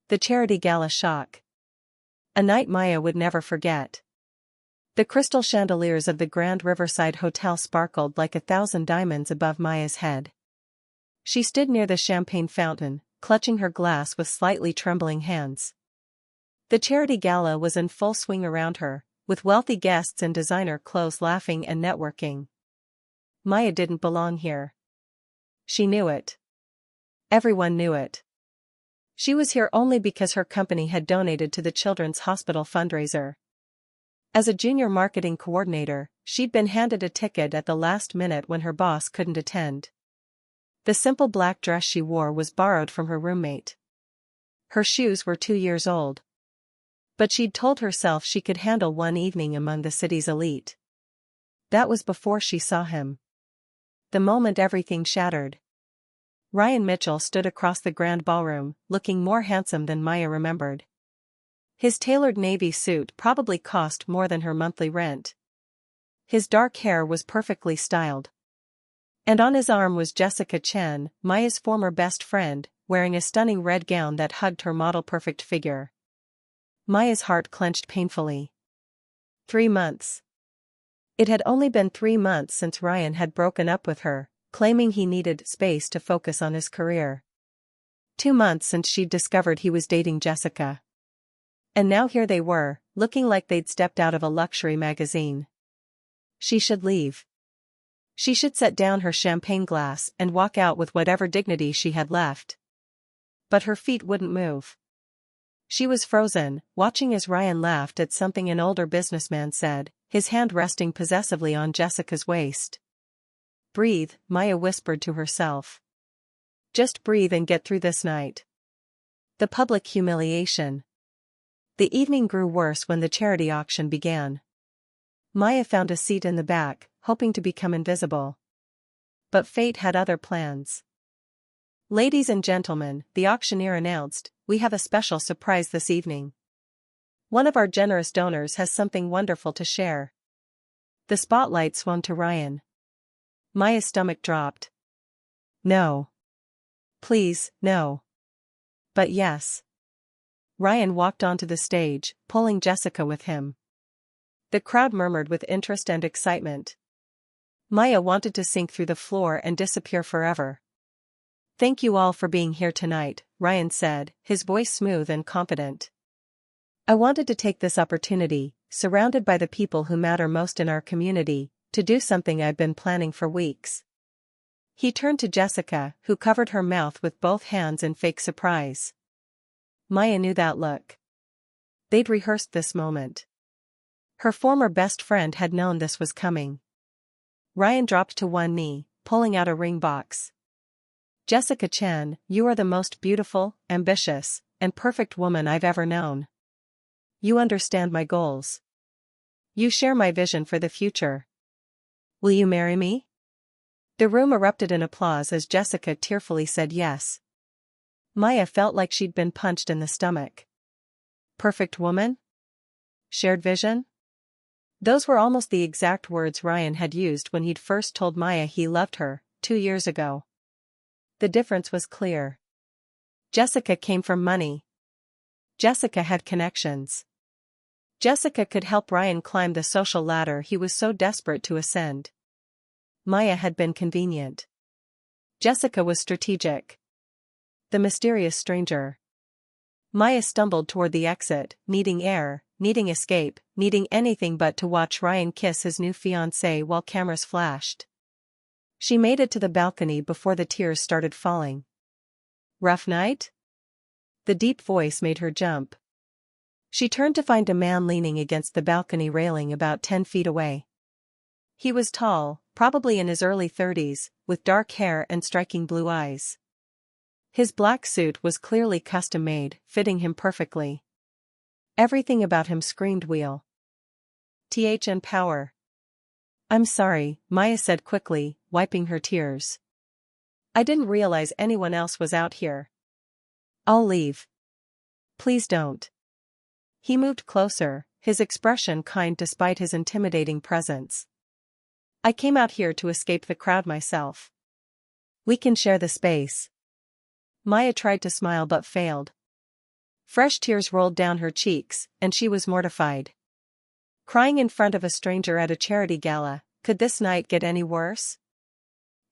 The charity gala shock. A night Maya would never forget. The crystal chandeliers of the Grand Riverside Hotel sparkled like 1,000 diamonds above Maya's head. She stood near the champagne fountain, clutching her glass with slightly trembling hands. The charity gala was in full swing around her, with wealthy guests in designer clothes laughing and networking. Maya didn't belong here. She knew it. Everyone knew it. She was here only because her company had donated to the Children's Hospital fundraiser. As a junior marketing coordinator, she'd been handed a ticket at the last minute when her boss couldn't attend. The simple black dress she wore was borrowed from her roommate. Her shoes were 2 years old. But she'd told herself she could handle one evening among the city's elite. That was before she saw him. The moment everything shattered. Ryan Mitchell stood across the grand ballroom, looking more handsome than Maya remembered. His tailored navy suit probably cost more than her monthly rent. His dark hair was perfectly styled. And on his arm was Jessica Chen, Maya's former best friend, wearing a stunning red gown that hugged her model-perfect figure. Maya's heart clenched painfully. 3 months. It had only been 3 months since Ryan had broken up with her, claiming he needed space to focus on his career. 2 months since she'd discovered he was dating Jessica. And now here they were, looking like they'd stepped out of a luxury magazine. She should leave. She should set down her champagne glass and walk out with whatever dignity she had left. But her feet wouldn't move. She was frozen, watching as Ryan laughed at something an older businessman said, his hand resting possessively on Jessica's waist. "Breathe," Maya whispered to herself. "Just breathe and get through this night." The public humiliation. The evening grew worse when the charity auction began. Maya found a seat in the back, hoping to become invisible. But fate had other plans. "Ladies and gentlemen," the auctioneer announced, "we have a special surprise this evening. One of our generous donors has something wonderful to share." The spotlight swung to Ryan. Maya's stomach dropped. "No. Please, no." But yes. Ryan walked onto the stage, pulling Jessica with him. The crowd murmured with interest and excitement. Maya wanted to sink through the floor and disappear forever. "Thank you all for being here tonight," Ryan said, his voice smooth and confident. "I wanted to take this opportunity, surrounded by the people who matter most in our community, to do something I've been planning for weeks." He turned to Jessica, who covered her mouth with both hands in fake surprise. Maya knew that look. They'd rehearsed this moment. Her former best friend had known this was coming. Ryan dropped to one knee, pulling out a ring box. "Jessica Chen, you are the most beautiful, ambitious, and perfect woman I've ever known. You understand my goals. You share my vision for the future. Will you marry me?" The room erupted in applause as Jessica tearfully said yes. Maya felt like she'd been punched in the stomach. Perfect woman? Shared vision? Those were almost the exact words Ryan had used when he'd first told Maya he loved her, 2 years ago. The difference was clear. Jessica came from money. Jessica had connections. Jessica could help Ryan climb the social ladder he was so desperate to ascend. Maya had been convenient. Jessica was strategic. The mysterious stranger. Maya stumbled toward the exit, needing air, needing escape, needing anything but to watch Ryan kiss his new fiancée while cameras flashed. She made it to the balcony before the tears started falling. "Rough night?" The deep voice made her jump. She turned to find a man leaning against the balcony railing about 10 feet away. He was tall, probably in his early 30s, with dark hair and striking blue eyes. His black suit was clearly custom-made, fitting him perfectly. Everything about him screamed wheel. And power. "I'm sorry," Maya said quickly, wiping her tears. "I didn't realize anyone else was out here. I'll leave." "Please don't." He moved closer, his expression kind despite his intimidating presence. "I came out here to escape the crowd myself. We can share the space." Maya tried to smile but failed. Fresh tears rolled down her cheeks, and she was mortified. Crying in front of a stranger at a charity gala, could this night get any worse?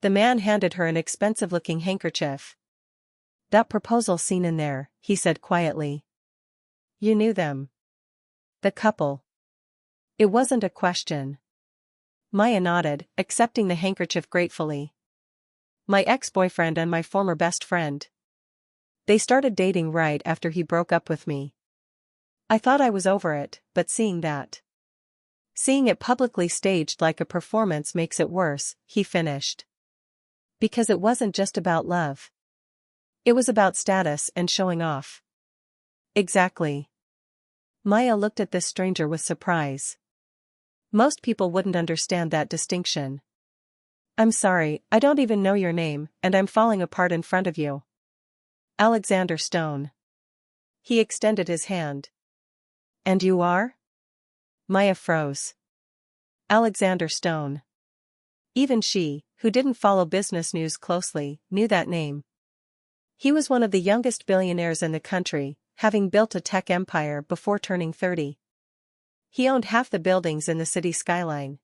The man handed her an expensive-looking handkerchief. "That proposal scene in there," he said quietly. "You knew them?" "The couple." It wasn't a question. Maya nodded, accepting the handkerchief gratefully. "My ex-boyfriend and my former best friend. They started dating right after he broke up with me. I thought I was over it, but seeing it publicly staged like a performance makes it worse," he finished. "Because it wasn't just about love. It was about status and showing off." "Exactly." Maya looked at this stranger with surprise. Most people wouldn't understand that distinction. "I'm sorry, I don't even know your name, and I'm falling apart in front of you." "Alexander Stone." He extended his hand. "And you are?" Maya froze. Alexander Stone. Even she, who didn't follow business news closely, knew that name. He was one of the youngest billionaires in the country, having built a tech empire before turning 30. He owned half the buildings in the city skyline.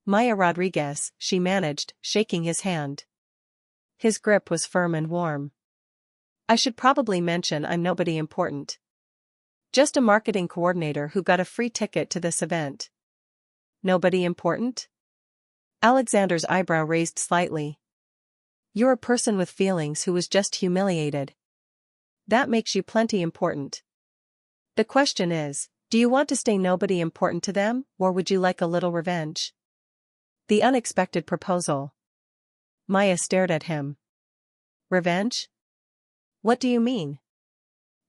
"Maya Rodriguez," she managed, shaking his hand. His grip was firm and warm. "I should probably mention I'm nobody important. Just a marketing coordinator who got a free ticket to this event." "Nobody important?" Alexander's eyebrow raised slightly. "You're a person with feelings who was just humiliated. That makes you plenty important. The question is, do you want to stay nobody important to them, or would you like a little revenge?" The unexpected proposal. Maya stared at him. "Revenge? What do you mean?"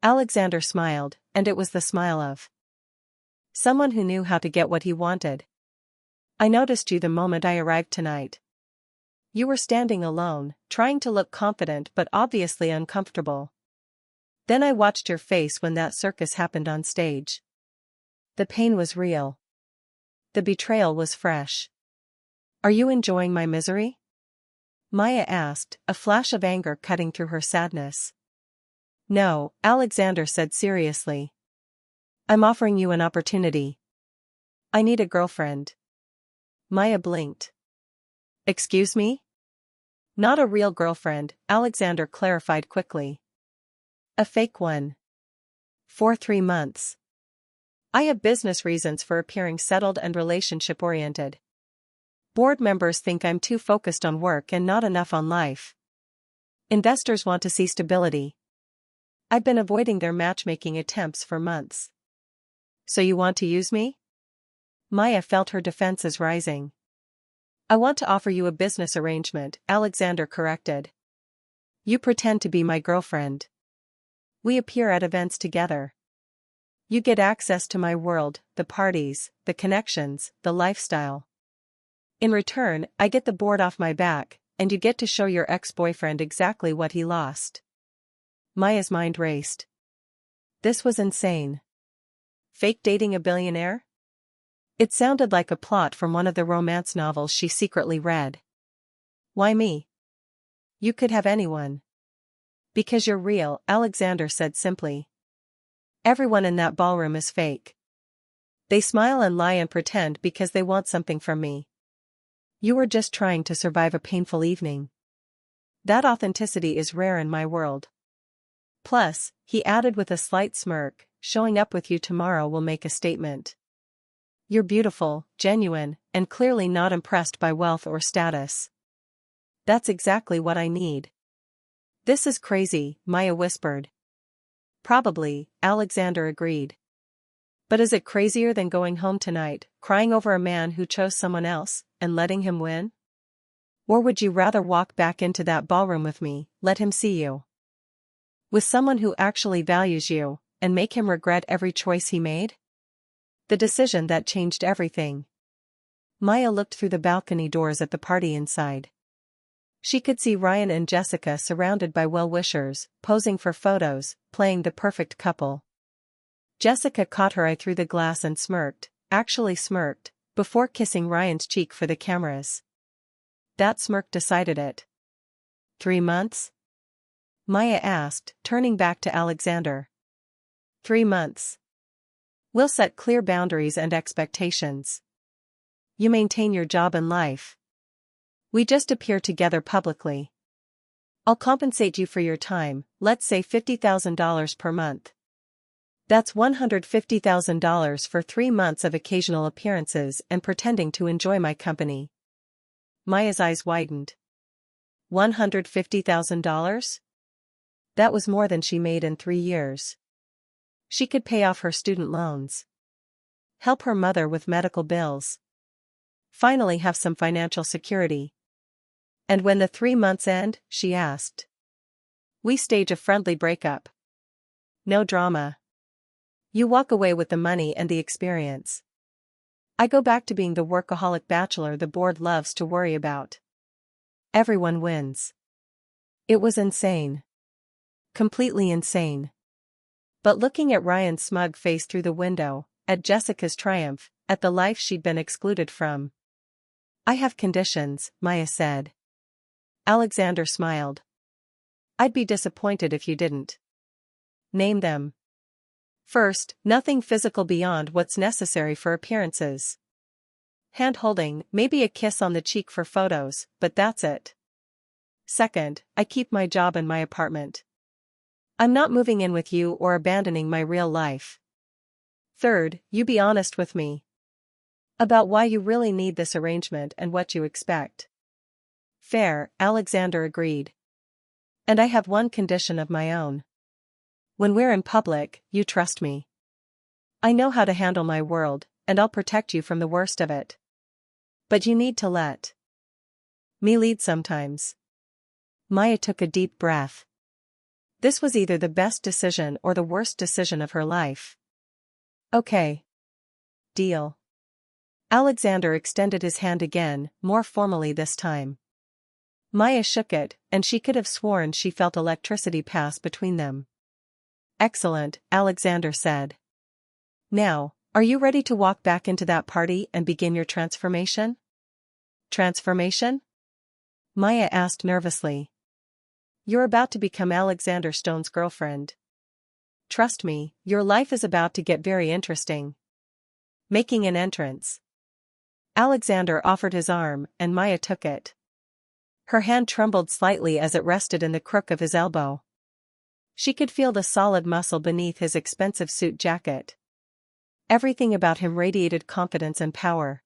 Alexander smiled, and it was the smile of someone who knew how to get what he wanted. "I noticed you the moment I arrived tonight. You were standing alone, trying to look confident but obviously uncomfortable. Then I watched your face when that circus happened on stage. The pain was real. The betrayal was fresh. Are you enjoying my misery?" Maya asked, a flash of anger cutting through her sadness. "No," Alexander said seriously. "I'm offering you an opportunity. I need a girlfriend." Maya blinked. "Excuse me?" "Not a real girlfriend," Alexander clarified quickly. "A fake one. For 3 months. I have business reasons for appearing settled and relationship-oriented. Board members think I'm too focused on work and not enough on life. Investors want to see stability. I've been avoiding their matchmaking attempts for months." "So you want to use me?" Maya felt her defenses rising. "I want to offer you a business arrangement," Alexander corrected. "You pretend to be my girlfriend. We appear at events together. You get access to my world, the parties, the connections, the lifestyle. In return, I get the board off my back, and you get to show your ex-boyfriend exactly what he lost." Maya's mind raced. This was insane. Fake dating a billionaire? It sounded like a plot from one of the romance novels she secretly read. "Why me? You could have anyone." "Because you're real," Alexander said simply. "Everyone in that ballroom is fake. They smile and lie and pretend because they want something from me. You were just trying to survive a painful evening. That authenticity is rare in my world. Plus," he added with a slight smirk, "showing up with you tomorrow will make a statement. You're beautiful, genuine, and clearly not impressed by wealth or status. That's exactly what I need." "This is crazy," Maya whispered. "Probably," Alexander agreed. "But is it crazier than going home tonight, crying over a man who chose someone else, and letting him win? Or would you rather walk back into that ballroom with me, let him see you with someone who actually values you, and make him regret every choice he made? The decision that changed everything." Maya looked through the balcony doors at the party inside. She could see Ryan and Jessica surrounded by well-wishers, posing for photos, playing the perfect couple. Jessica caught her eye through the glass and smirked, actually smirked, before kissing Ryan's cheek for the cameras. That smirk decided it. 3 months? Maya asked, turning back to Alexander. 3 months. We'll set clear boundaries and expectations. You maintain your job and life. We just appear together publicly. I'll compensate you for your time, let's say $50,000 per month. That's $150,000 for 3 months of occasional appearances and pretending to enjoy my company. Maya's eyes widened. $150,000? That was more than she made in 3 years. She could pay off her student loans, help her mother with medical bills, finally have some financial security. And when the 3 months end, she asked. We stage a friendly breakup. No drama. You walk away with the money and the experience. I go back to being the workaholic bachelor the board loves to worry about. Everyone wins. It was insane. Completely insane. But looking at Ryan's smug face through the window, at Jessica's triumph, at the life she'd been excluded from. I have conditions, Maya said. Alexander smiled. I'd be disappointed if you didn't. Name them. First, nothing physical beyond what's necessary for appearances. Hand-holding, maybe a kiss on the cheek for photos, but that's it. Second, I keep my job and my apartment. I'm not moving in with you or abandoning my real life. Third, you be honest with me about why you really need this arrangement and what you expect. Fair, Alexander agreed. And I have one condition of my own. When we're in public, you trust me. I know how to handle my world, and I'll protect you from the worst of it. But you need to let me lead sometimes. Maya took a deep breath. This was either the best decision or the worst decision of her life. Okay. Deal. Alexander extended his hand again, more formally this time. Maya shook it, and she could have sworn she felt electricity pass between them. Excellent, Alexander said. Now, are you ready to walk back into that party and begin your transformation? Transformation? Maya asked nervously. You're about to become Alexander Stone's girlfriend. Trust me, your life is about to get very interesting. Making an entrance. Alexander offered his arm, and Maya took it. Her hand trembled slightly as it rested in the crook of his elbow. She could feel the solid muscle beneath his expensive suit jacket. Everything about him radiated confidence and power.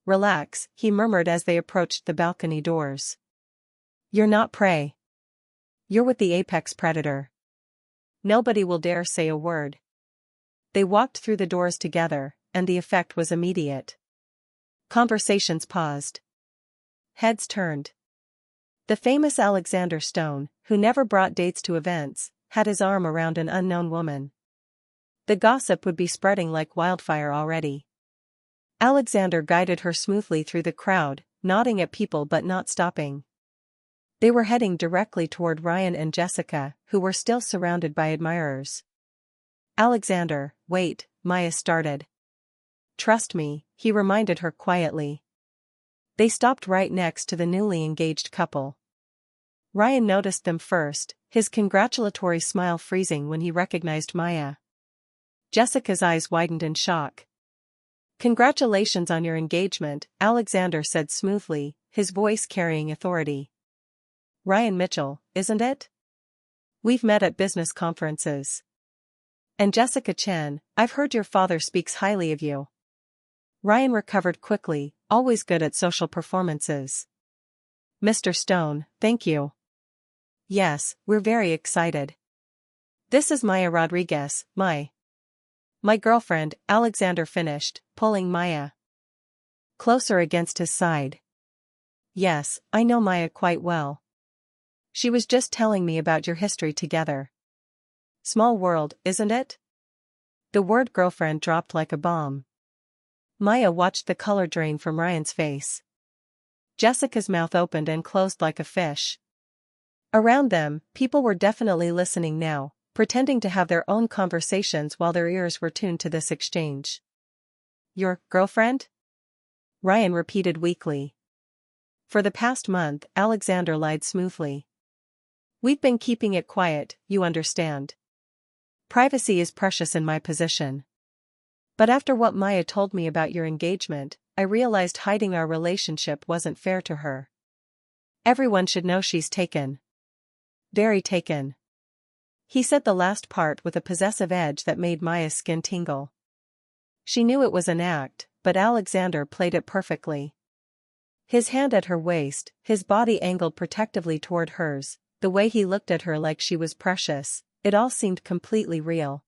Relax, he murmured as they approached the balcony doors. You're not prey. You're with the apex predator. Nobody will dare say a word. They walked through the doors together, and the effect was immediate. Conversations paused. Heads turned. The famous Alexander Stone, who never brought dates to events, had his arm around an unknown woman. The gossip would be spreading like wildfire already. Alexander guided her smoothly through the crowd, nodding at people but not stopping. They were heading directly toward Ryan and Jessica, who were still surrounded by admirers. Alexander, wait, Maya started. Trust me, he reminded her quietly. They stopped right next to the newly engaged couple. Ryan noticed them first, his congratulatory smile freezing when he recognized Maya. Jessica's eyes widened in shock. Congratulations on your engagement, Alexander said smoothly, his voice carrying authority. Ryan Mitchell, isn't it? We've met at business conferences. And Jessica Chen, I've heard your father speaks highly of you. Ryan recovered quickly, always good at social performances. Mr. Stone, thank you. Yes, we're very excited. This is Maya Rodriguez, my girlfriend, Alexander finished, pulling Maya closer against his side. Yes, I know Maya quite well. She was just telling me about your history together. Small world, isn't it? The word girlfriend dropped like a bomb. Maya watched the color drain from Ryan's face. Jessica's mouth opened and closed like a fish. Around them, people were definitely listening now, pretending to have their own conversations while their ears were tuned to this exchange. Your girlfriend? Ryan repeated weakly. For the past month, Alexander lied smoothly. We've been keeping it quiet, you understand. Privacy is precious in my position. But after what Maya told me about your engagement, I realized hiding our relationship wasn't fair to her. Everyone should know she's taken. Very taken. He said the last part with a possessive edge that made Maya's skin tingle. She knew it was an act, but Alexander played it perfectly. His hand at her waist, his body angled protectively toward hers, the way he looked at her like she was precious, it all seemed completely real.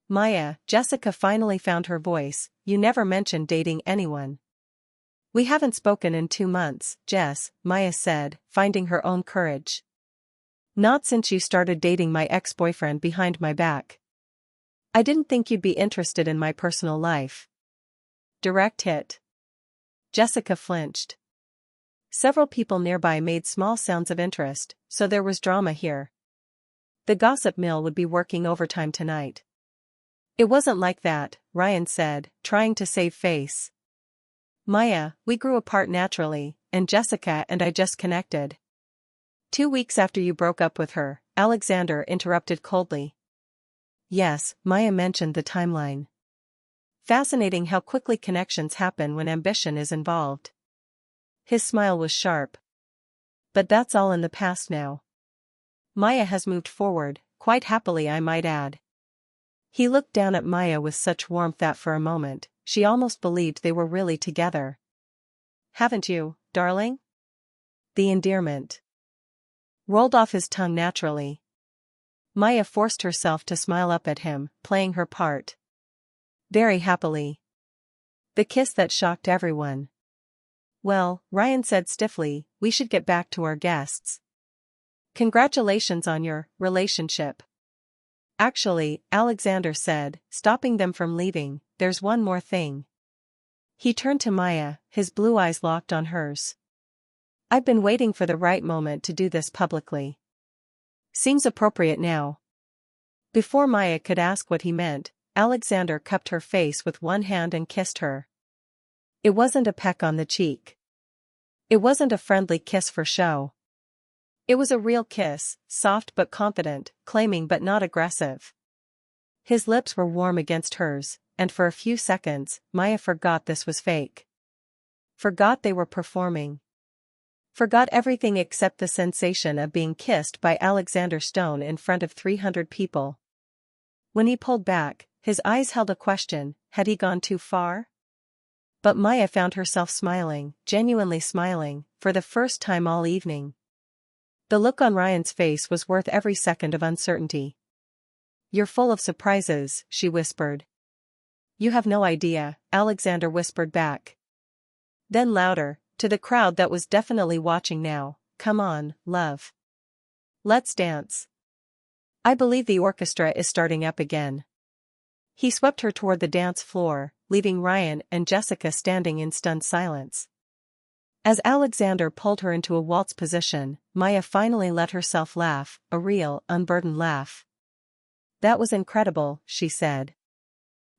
Maya, Jessica finally found her voice, you never mentioned dating anyone. We haven't spoken in 2 months, Jess, Maya said, finding her own courage. Not since you started dating my ex-boyfriend behind my back. I didn't think you'd be interested in my personal life. Direct hit. Jessica flinched. Several people nearby made small sounds of interest, so there was drama here. The gossip mill would be working overtime tonight. It wasn't like that, Ryan said, trying to save face. Maya, we grew apart naturally, and Jessica and I just connected. 2 weeks after you broke up with her, Alexander interrupted coldly. Yes, Maya mentioned the timeline. Fascinating how quickly connections happen when ambition is involved. His smile was sharp. But that's all in the past now. Maya has moved forward, quite happily I might add. He looked down at Maya with such warmth that for a moment, she almost believed they were really together. Haven't you, darling? The endearment rolled off his tongue naturally. Maya forced herself to smile up at him, playing her part. Very happily. The kiss that shocked everyone. Well, Ryan said stiffly, we should get back to our guests. Congratulations on your relationship. Actually, Alexander said, stopping them from leaving, there's one more thing. He turned to Maya, his blue eyes locked on hers. I've been waiting for the right moment to do this publicly. Seems appropriate now. Before Maya could ask what he meant, Alexander cupped her face with one hand and kissed her. It wasn't a peck on the cheek. It wasn't a friendly kiss for show. It was a real kiss, soft but confident, claiming but not aggressive. His lips were warm against hers, and for a few seconds, Maya forgot this was fake. Forgot they were performing. Forgot everything except the sensation of being kissed by Alexander Stone in front of 300 people. When he pulled back, his eyes held a question, had he gone too far? But Maya found herself smiling, genuinely smiling, for the first time all evening. The look on Ryan's face was worth every second of uncertainty. You're full of surprises, she whispered. You have no idea, Alexander whispered back. Then louder, to the crowd that was definitely watching now, come on, love. Let's dance. I believe the orchestra is starting up again. He swept her toward the dance floor, leaving Ryan and Jessica standing in stunned silence. As Alexander pulled her into a waltz position, Maya finally let herself laugh, a real, unburdened laugh. That was incredible, she said.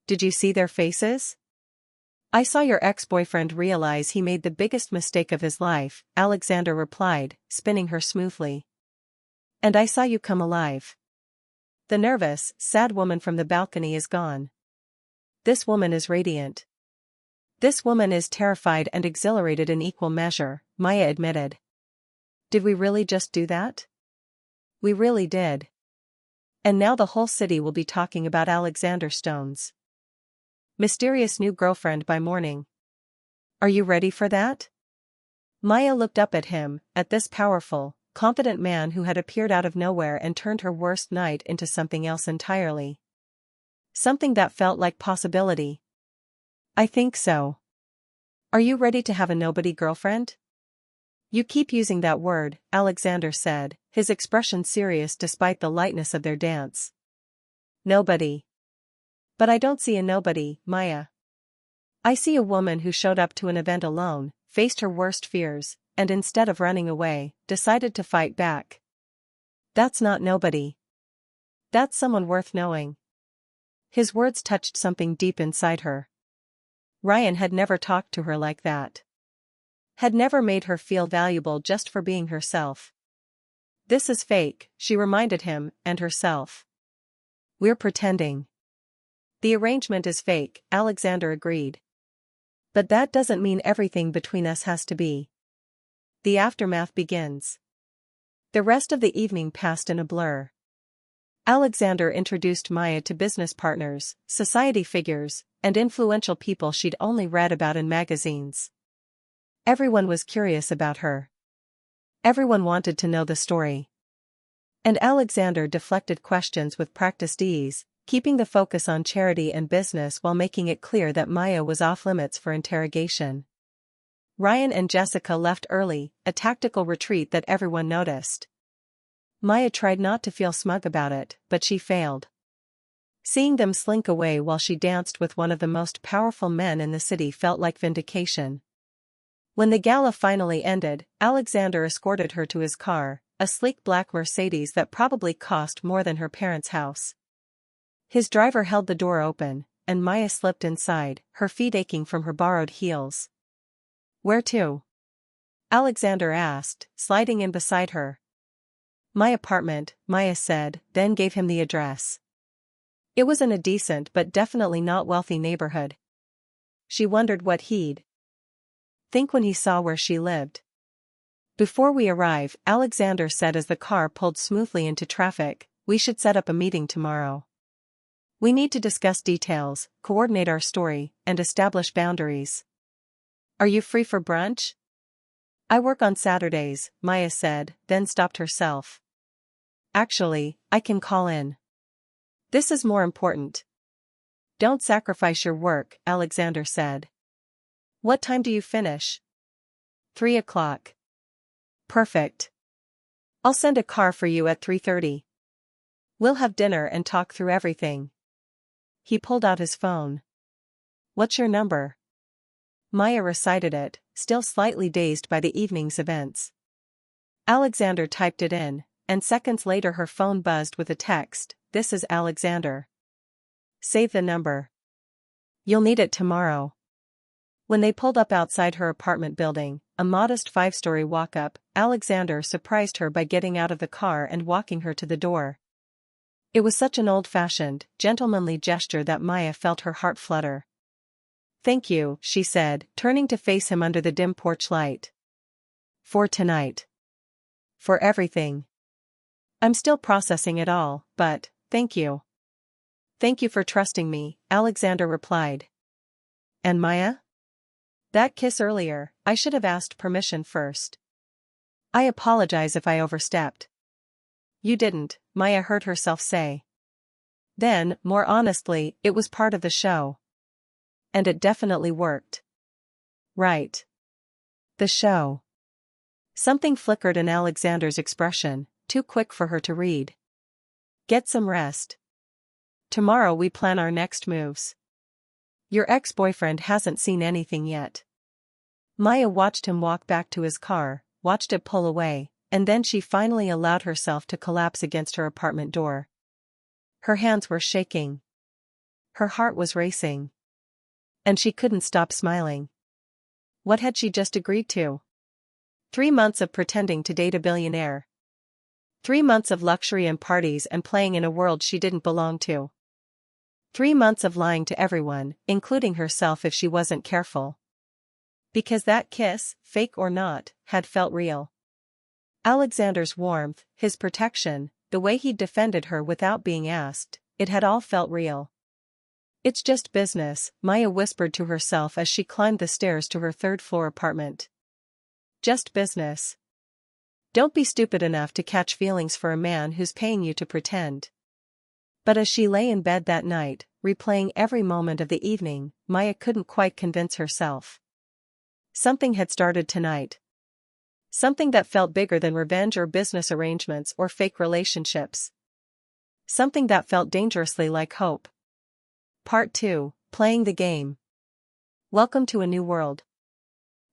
Did you see their faces? I saw your ex-boyfriend realize he made the biggest mistake of his life, Alexander replied, spinning her smoothly. And I saw you come alive. The nervous, sad woman from the balcony is gone. This woman is radiant. This woman is terrified and exhilarated in equal measure, Maya admitted. Did we really just do that? We really did. And now the whole city will be talking about Alexander Stone's mysterious new girlfriend by morning. Are you ready for that? Maya looked up at him, at this powerful, confident man who had appeared out of nowhere and turned her worst night into something else entirely. Something that felt like possibility. I think so. Are you ready to have a nobody girlfriend? You keep using that word, Alexander said, his expression serious despite the lightness of their dance. Nobody. But I don't see a nobody, Maya. I see a woman who showed up to an event alone, faced her worst fears, and instead of running away, decided to fight back. That's not nobody. That's someone worth knowing. His words touched something deep inside her. Ryan had never talked to her like that. Had never made her feel valuable just for being herself. This is fake, she reminded him, and herself. We're pretending. The arrangement is fake, Alexander agreed. But that doesn't mean everything between us has to be. The aftermath begins. The rest of the evening passed in a blur. Alexander introduced Maya to business partners, society figures, and influential people she'd only read about in magazines. Everyone was curious about her. Everyone wanted to know the story. And Alexander deflected questions with practiced ease, keeping the focus on charity and business while making it clear that Maya was off-limits for interrogation. Ryan and Jessica left early, a tactical retreat that everyone noticed. Maya tried not to feel smug about it, but she failed. Seeing them slink away while she danced with one of the most powerful men in the city felt like vindication. When the gala finally ended, Alexander escorted her to his car, a sleek black Mercedes that probably cost more than her parents' house. His driver held the door open, and Maya slipped inside, her feet aching from her borrowed heels. "Where to?" Alexander asked, sliding in beside her. "My apartment," Maya said, then gave him the address. It was in a decent but definitely not wealthy neighborhood. She wondered what he'd think when he saw where she lived. "Before we arrive," Alexander said as the car pulled smoothly into traffic, "we should set up a meeting tomorrow. We need to discuss details, coordinate our story, and establish boundaries. Are you free for brunch?" "I work on Saturdays," Maya said, then stopped herself. "Actually, I can call in. This is more important." "Don't sacrifice your work," Alexander said. "What time do you finish?" 3 o'clock. "Perfect. I'll send a car for you at 3:30. We'll have dinner and talk through everything." He pulled out his phone. "What's your number?" Maya recited it, still slightly dazed by the evening's events. Alexander typed it in, and seconds later her phone buzzed with a text, "This is Alexander. Save the number. You'll need it tomorrow." When they pulled up outside her apartment building, a modest 5-story walk-up, Alexander surprised her by getting out of the car and walking her to the door. It was such an old-fashioned, gentlemanly gesture that Maya felt her heart flutter. "Thank you," she said, turning to face him under the dim porch light. "For tonight. For everything. I'm still processing it all, but, thank you." "Thank you for trusting me," Alexander replied. "And Maya? That kiss earlier, I should have asked permission first. I apologize if I overstepped." "You didn't," Maya heard herself say. Then, more honestly, it was part of the show. And it definitely worked. Right. The show. Something flickered in Alexander's expression, too quick for her to read. "Get some rest. Tomorrow we plan our next moves. Your ex-boyfriend hasn't seen anything yet." Maya watched him walk back to his car, watched it pull away, and then she finally allowed herself to collapse against her apartment door. Her hands were shaking. Her heart was racing. And she couldn't stop smiling. What had she just agreed to? 3 months of pretending to date a billionaire. 3 months of luxury and parties and playing in a world she didn't belong to. 3 months of lying to everyone, including herself if she wasn't careful. Because that kiss, fake or not, had felt real. Alexander's warmth, his protection, the way he'd defended her without being asked, it had all felt real. "It's just business," Maya whispered to herself as she climbed the stairs to her 3rd-floor apartment. "Just business. Don't be stupid enough to catch feelings for a man who's paying you to pretend." But as she lay in bed that night, replaying every moment of the evening, Maya couldn't quite convince herself. Something had started tonight. Something that felt bigger than revenge or business arrangements or fake relationships. Something that felt dangerously like hope. Part 2, Playing the Game. Welcome to a new world.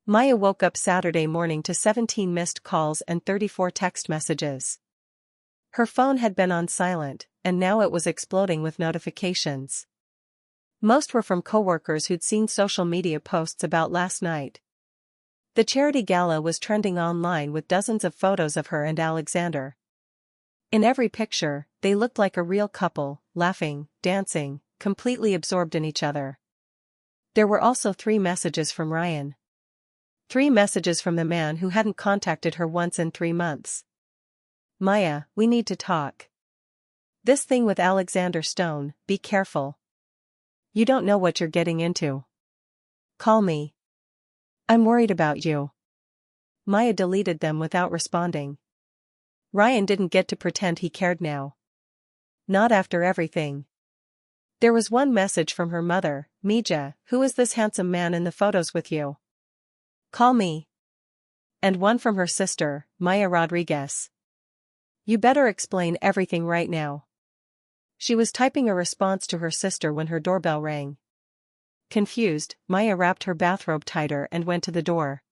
Maya woke up Saturday morning to 17 missed calls and 34 text messages. Her phone had been on silent, and now it was exploding with notifications. Most were from coworkers who'd seen social media posts about last night. The charity gala was trending online with dozens of photos of her and Alexander. In every picture, they looked like a real couple, laughing, dancing, completely absorbed in each other. There were also 3 messages from Ryan. 3 messages from the man who hadn't contacted her once in 3 months. Maya, we need to talk. This thing with Alexander Stone, be careful. You don't know what you're getting into. Call me. I'm worried about you. Maya deleted them without responding. Ryan didn't get to pretend he cared now. Not after everything. There was one message from her mother, Mija, who is this handsome man in the photos with you? Call me. And one from her sister, Maya Rodriguez. You better explain everything right now. She was typing a response to her sister when her doorbell rang. Confused, Maya wrapped her bathrobe tighter and went to the door.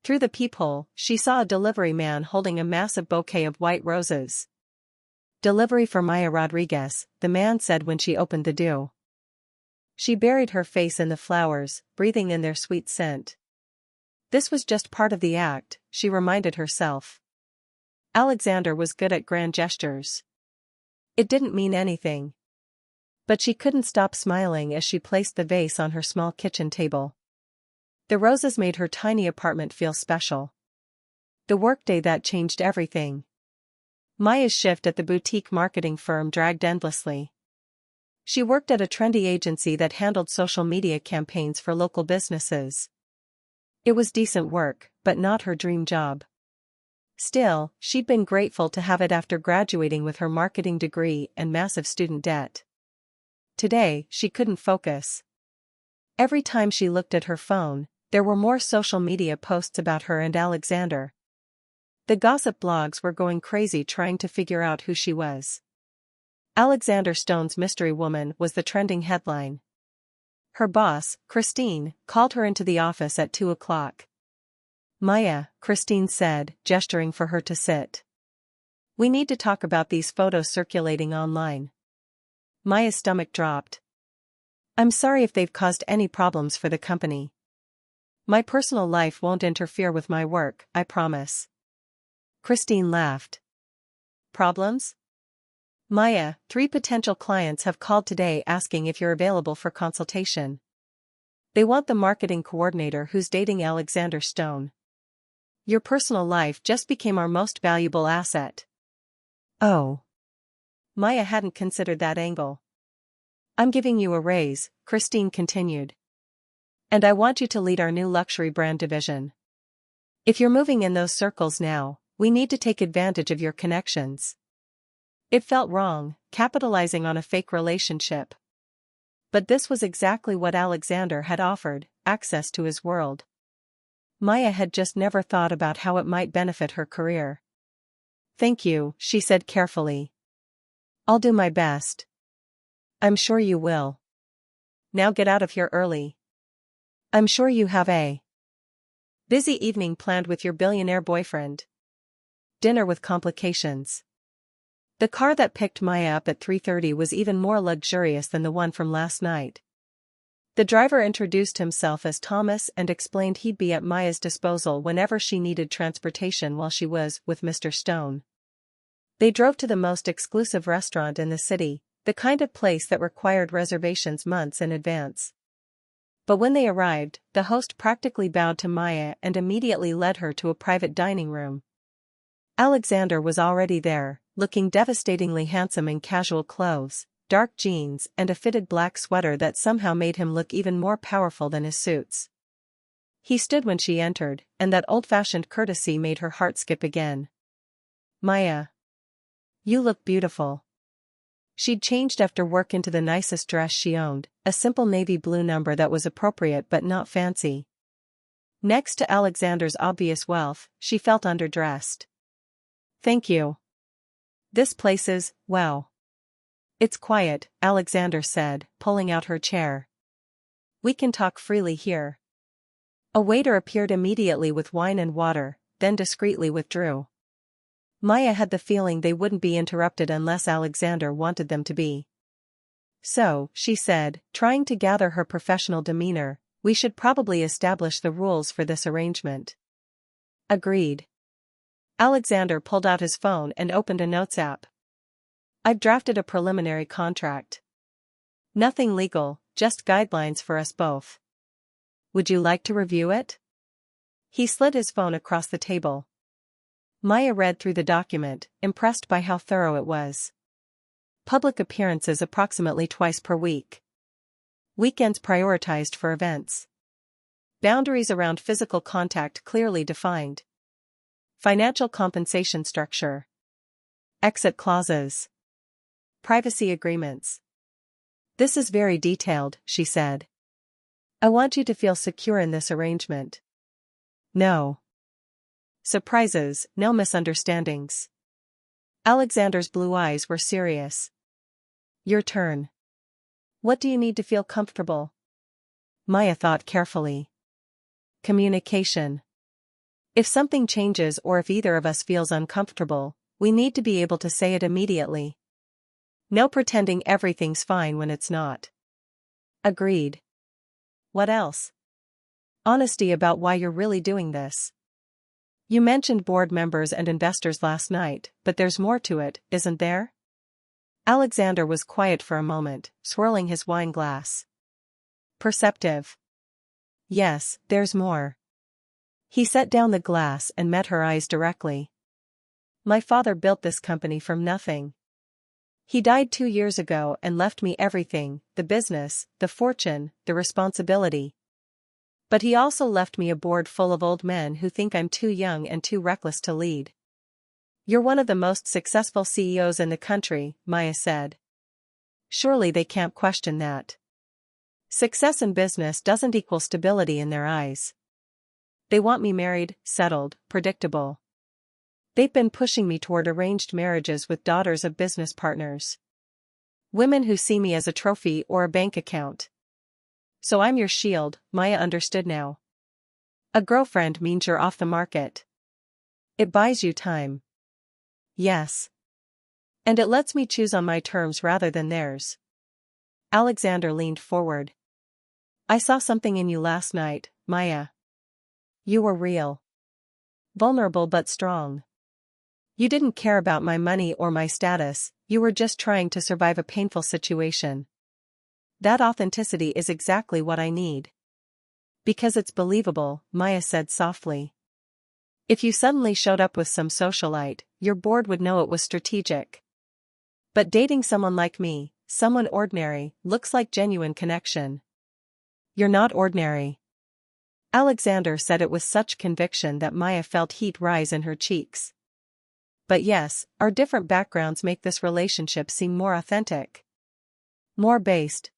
Through the peephole, she saw a delivery man holding a massive bouquet of white roses. Delivery for Maya Rodriguez, the man said when she opened the door. She buried her face in the flowers, breathing in their sweet scent. This was just part of the act, she reminded herself. Alexander was good at grand gestures. It didn't mean anything. But she couldn't stop smiling as she placed the vase on her small kitchen table. The roses made her tiny apartment feel special. The workday that changed everything. Maya's shift at the boutique marketing firm dragged endlessly. She worked at a trendy agency that handled social media campaigns for local businesses. It was decent work, but not her dream job. Still, she'd been grateful to have it after graduating with her marketing degree and massive student debt. Today, she couldn't focus. Every time she looked at her phone, there were more social media posts about her and Alexander. The gossip blogs were going crazy trying to figure out who she was. Alexander Stone's mystery woman was the trending headline. Her boss, Christine, called her into the office at 2 o'clock. Maya, Christine said, gesturing for her to sit. We need to talk about these photos circulating online. Maya's stomach dropped. I'm sorry if they've caused any problems for the company. My personal life won't interfere with my work, I promise. Christine laughed. Problems? Maya, 3 potential clients have called today asking if you're available for consultation. They want the marketing coordinator who's dating Alexander Stone. Your personal life just became our most valuable asset. Oh. Maya hadn't considered that angle. I'm giving you a raise, Christine continued. And I want you to lead our new luxury brand division. If you're moving in those circles now, we need to take advantage of your connections. It felt wrong, capitalizing on a fake relationship. But this was exactly what Alexander had offered, access to his world. Maya had just never thought about how it might benefit her career. Thank you, she said carefully. I'll do my best. I'm sure you will. Now get out of here early. I'm sure you have a busy evening planned with your billionaire boyfriend. Dinner with complications. The car that picked Maya up at 3:30 was even more luxurious than the one from last night. The driver introduced himself as Thomas and explained he'd be at Maya's disposal whenever she needed transportation while she was with Mr. Stone. They drove to the most exclusive restaurant in the city, the kind of place that required reservations months in advance. But when they arrived, the host practically bowed to Maya and immediately led her to a private dining room. Alexander was already there, looking devastatingly handsome in casual clothes, dark jeans and a fitted black sweater that somehow made him look even more powerful than his suits. He stood when she entered, and that old-fashioned courtesy made her heart skip again. Maya. You look beautiful. She'd changed after work into the nicest dress she owned, a simple navy blue number that was appropriate but not fancy. Next to Alexander's obvious wealth, she felt underdressed. Thank you. This place is, wow. It's quiet, Alexander said, pulling out her chair. We can talk freely here. A waiter appeared immediately with wine and water, then discreetly withdrew. Maya had the feeling they wouldn't be interrupted unless Alexander wanted them to be. So, she said, trying to gather her professional demeanor, we should probably establish the rules for this arrangement. Agreed. Alexander pulled out his phone and opened a notes app. I've drafted a preliminary contract. Nothing legal, just guidelines for us both. Would you like to review it? He slid his phone across the table. Maya read through the document, impressed by how thorough it was. Public appearances approximately twice per week. Weekends prioritized for events. Boundaries around physical contact clearly defined. Financial compensation structure. Exit clauses. Privacy agreements. This is very detailed, she said. I want you to feel secure in this arrangement. No surprises, no misunderstandings. Alexander's blue eyes were serious. Your turn. What do you need to feel comfortable? Maya thought carefully. Communication. If something changes or if either of us feels uncomfortable, we need to be able to say it immediately. No pretending everything's fine when it's not. Agreed. What else? Honesty about why you're really doing this. You mentioned board members and investors last night, but there's more to it, isn't there? Alexander was quiet for a moment, swirling his wine glass. Perceptive. Yes, there's more. He set down the glass and met her eyes directly. My father built this company from nothing. He died 2 years ago and left me everything, the business, the fortune, the responsibility. But he also left me a board full of old men who think I'm too young and too reckless to lead. You're one of the most successful CEOs in the country, Maya said. Surely they can't question that. Success in business doesn't equal stability in their eyes. They want me married, settled, predictable. They've been pushing me toward arranged marriages with daughters of business partners. Women who see me as a trophy or a bank account. So I'm your shield, Maya understood now. A girlfriend means you're off the market. It buys you time. Yes. And it lets me choose on my terms rather than theirs. Alexander leaned forward. I saw something in you last night, Maya. You were real. Vulnerable but strong. You didn't care about my money or my status, you were just trying to survive a painful situation. That authenticity is exactly what I need. Because it's believable, Maya said softly. If you suddenly showed up with some socialite, your board would know it was strategic. But dating someone like me, someone ordinary, looks like genuine connection. You're not ordinary. Alexander said it with such conviction that Maya felt heat rise in her cheeks. But yes, our different backgrounds make this relationship seem more authentic. More based,